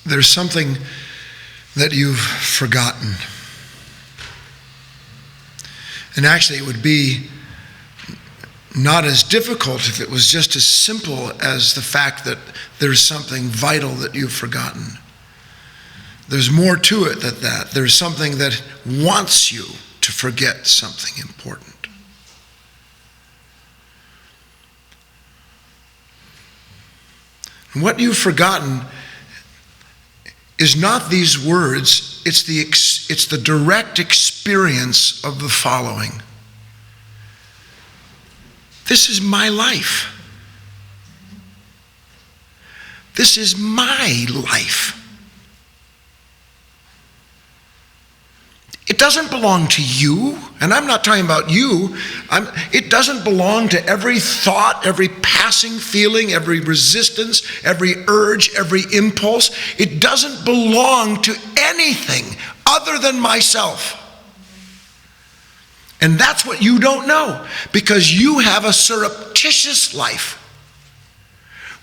there's something that you've forgotten. And actually, it would be not as difficult if it was just as simple as the fact that there's something vital that you've forgotten. There's more to it than that. There's something that wants you to forget something important. And what you've forgotten is not these words, it's the direct experience of the following. This is my life. This is my life. It doesn't belong to you, and I'm not talking about you. It doesn't belong to every thought, every passing feeling, every resistance, every urge, every impulse. It doesn't belong to anything other than myself. And that's what you don't know, because you have a surreptitious life.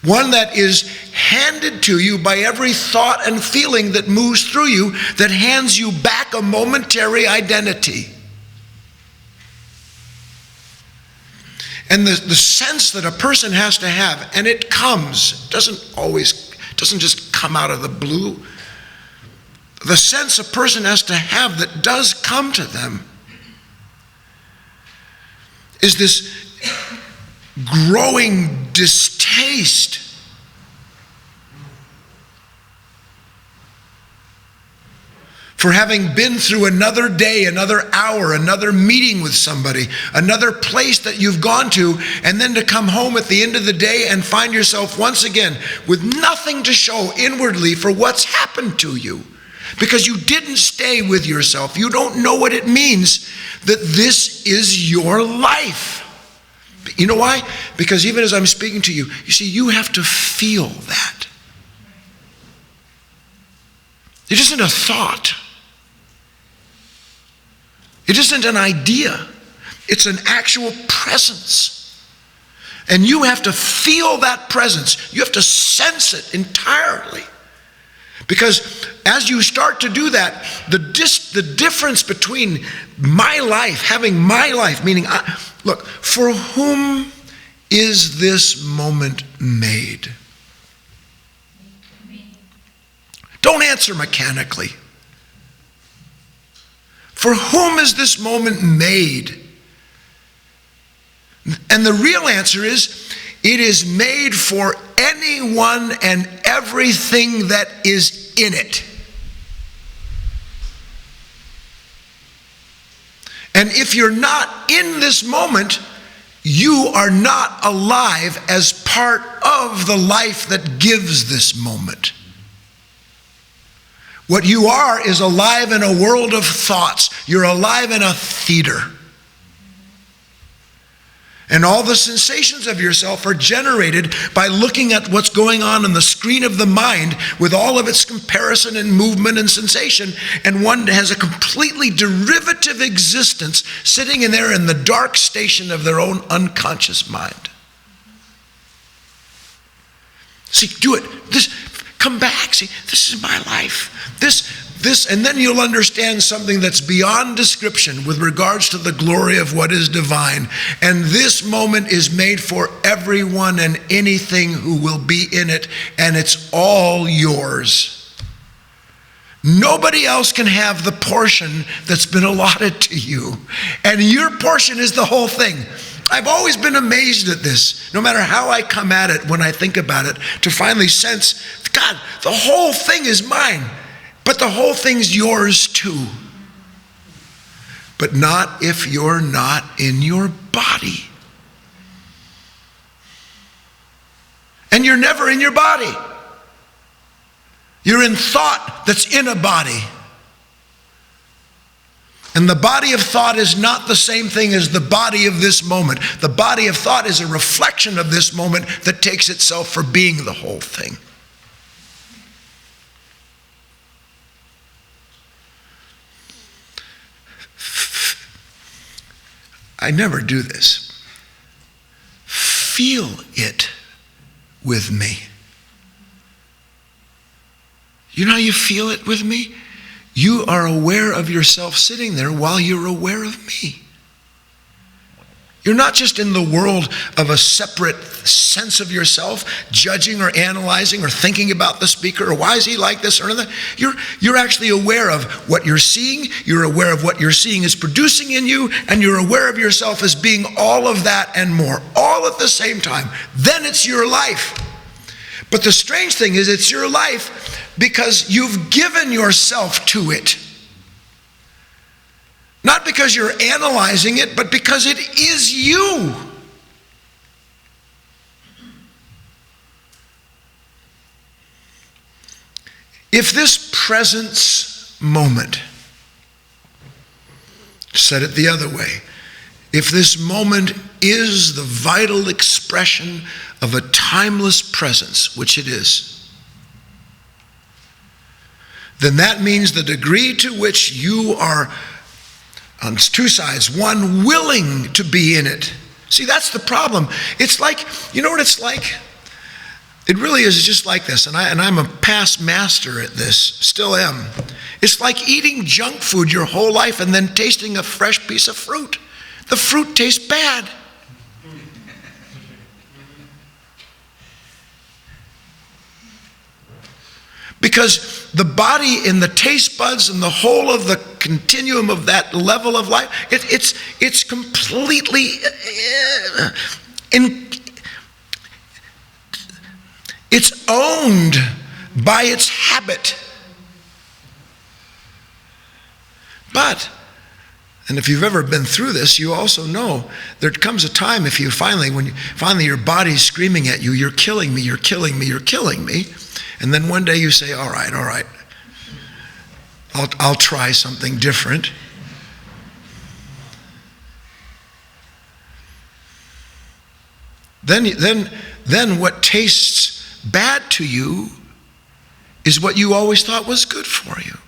One that is handed to you by every thought and feeling that moves through you, that hands you back a momentary identity. And the sense that a person has to have, and it comes, doesn't just come out of the blue. The sense a person has to have that does come to them is this growing distaste for having been through another day, another hour, another meeting with somebody, another place that you've gone to, and then to come home at the end of the day and find yourself once again with nothing to show inwardly for what's happened to you. Because you didn't stay with yourself. You don't know what it means that this is your life. You know why? Because even as I'm speaking to you, you see, you have to feel that. It isn't a thought. It isn't an idea. It's an actual presence. And you have to feel that presence. You have to sense it entirely. Because as you start to do that, the difference between my life, having my life, meaning, look, for whom is this moment made? Don't answer mechanically. For whom is this moment made? And the real answer is, it is made for anyone and everything that is in it. And if you're not in this moment, you are not alive as part of the life that gives this moment. What you are is alive in a world of thoughts. You're alive in a theater. And all the sensations of yourself are generated by looking at what's going on the screen of the mind with all of its comparison and movement and sensation. And one has a completely derivative existence sitting in there in the dark station of their own unconscious mind. See, do it. Come back. See, this is my life. This, and then you'll understand something that's beyond description with regards to the glory of what is divine. And this moment is made for everyone and anything who will be in it, and it's all yours. Nobody else can have the portion that's been allotted to you. And your portion is the whole thing. I've always been amazed at this, no matter how I come at it when I think about it, to finally sense, God, the whole thing is mine. But the whole thing's yours too. But not if you're not in your body. And you're never in your body. You're in thought that's in a body. And the body of thought is not the same thing as the body of this moment. The body of thought is a reflection of this moment that takes itself for being the whole thing. I never do this. Feel it with me. You know how you feel it with me? You are aware of yourself sitting there while you're aware of me. You're not just in the world of a separate sense of yourself, judging or analyzing or thinking about the speaker or why is he like this or that. You're actually aware of what you're seeing. You're aware of what you're seeing is producing in you, and you're aware of yourself as being all of that and more, all at the same time. Then it's your life. But the strange thing is it's your life because you've given yourself to it. Not because you're analyzing it, but because it is you. If this presence moment, said it the other way, if this moment is the vital expression of a timeless presence, which it is, then that means the degree to which you are, on two sides, one, willing to be in it. See, that's the problem. It's like, you know what it's like? It really is just like this, and I'm a past master at this, still am. It's like eating junk food your whole life and then tasting a fresh piece of fruit. The fruit tastes bad. Because the body and the taste buds and the whole of the continuum of that level of life, it's completely it's owned by its habit. But, and if you've ever been through this, you also know there comes a time when finally your body's screaming at you, you're killing me, you're killing me, you're killing me. And then one day you say, all right, I'll try something different. Then what tastes bad to you is what you always thought was good for you.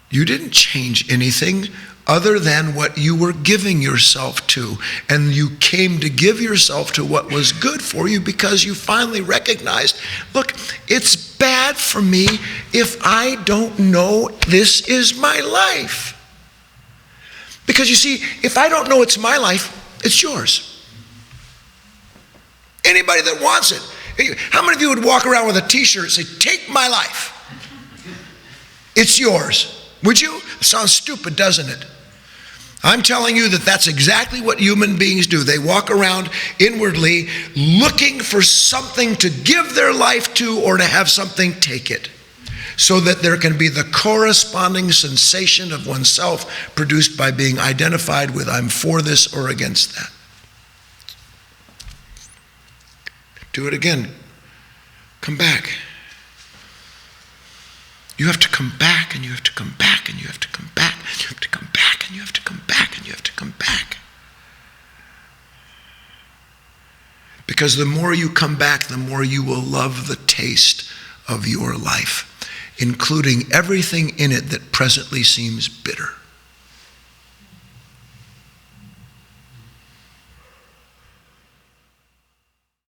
You didn't change anything other than what you were giving yourself to. And you came to give yourself to what was good for you because you finally recognized, look, it's bad for me if I don't know this is my life. Because you see, if I don't know it's my life, it's yours. Anybody that wants it. How many of you would walk around with a t-shirt and say, take my life? It's yours. Would you? It sounds stupid, doesn't it? I'm telling you that that's exactly what human beings do. They walk around inwardly looking for something to give their life to or to have something take it, so that there can be the corresponding sensation of oneself produced by being identified with I'm for this or against that. Do it again. Come back. You have to come back, and you have to come back, and you have to come back, and you have to come back, and you have to come back, and you have to come back. Because the more you come back, the more you will love the taste of your life, including everything in it that presently seems bitter.